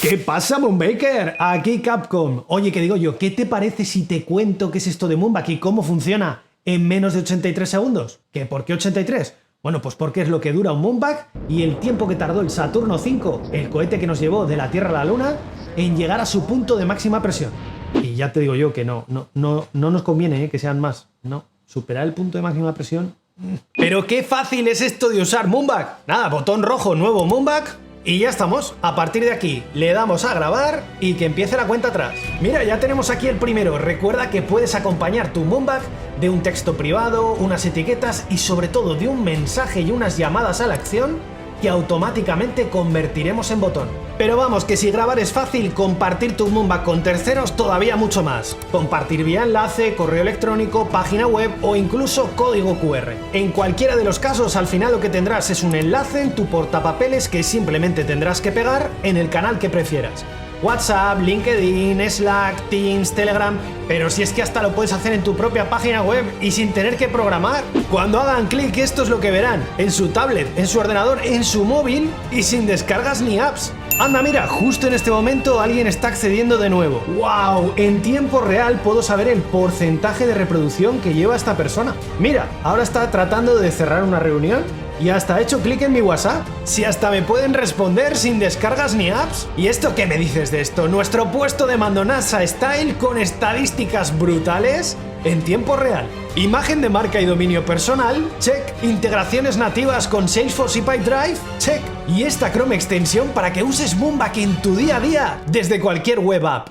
¿Qué pasa, Moonbaker? Aquí Capcom. Oye, ¿qué digo yo? ¿Qué te parece si te cuento qué es esto de Moonback y cómo funciona en menos de 83 segundos? ¿Qué? ¿Por qué 83? Bueno, pues porque es lo que dura un Moonback y el tiempo que tardó el Saturno V, el cohete que nos llevó de la Tierra a la Luna, en llegar a su punto de máxima presión. Y ya te digo yo que no nos conviene que sean más. No, superar el punto de máxima presión. Pero qué fácil es esto de usar Moonback. Nada, botón rojo, nuevo Moonback. Y ya estamos. A partir de aquí le damos a grabar y que empiece la cuenta atrás. Mira, ya tenemos aquí el primero. Recuerda que puedes acompañar tu Moonback de un texto privado, unas etiquetas y sobre todo de un mensaje y unas llamadas a la acción que automáticamente convertiremos en botón. Pero vamos, que si grabar es fácil, compartir tu Moonback con terceros todavía mucho más. Compartir vía enlace, correo electrónico, página web o incluso código QR. En cualquiera de los casos, al final lo que tendrás es un enlace en tu portapapeles que simplemente tendrás que pegar en el canal que prefieras. WhatsApp, LinkedIn, Slack, Teams, Telegram... Pero si es que hasta lo puedes hacer en tu propia página web y sin tener que programar. Cuando hagan clic, esto es lo que verán. En su tablet, en su ordenador, en su móvil y sin descargas ni apps. Anda, mira, justo en este momento alguien está accediendo de nuevo. ¡Wow! En tiempo real puedo saber el porcentaje de reproducción que lleva esta persona. Mira, ahora está tratando de cerrar una reunión y hasta ha hecho clic en mi WhatsApp. Si hasta me pueden responder sin descargas ni apps. ¿Y esto qué me dices de esto? Nuestro puesto de mando NASA Style con estadísticas brutales en tiempo real. Imagen de marca y dominio personal, check. Integraciones nativas con Salesforce y Pipedrive, check. Y esta Chrome extensión para que uses Moonback en tu día a día desde cualquier web app.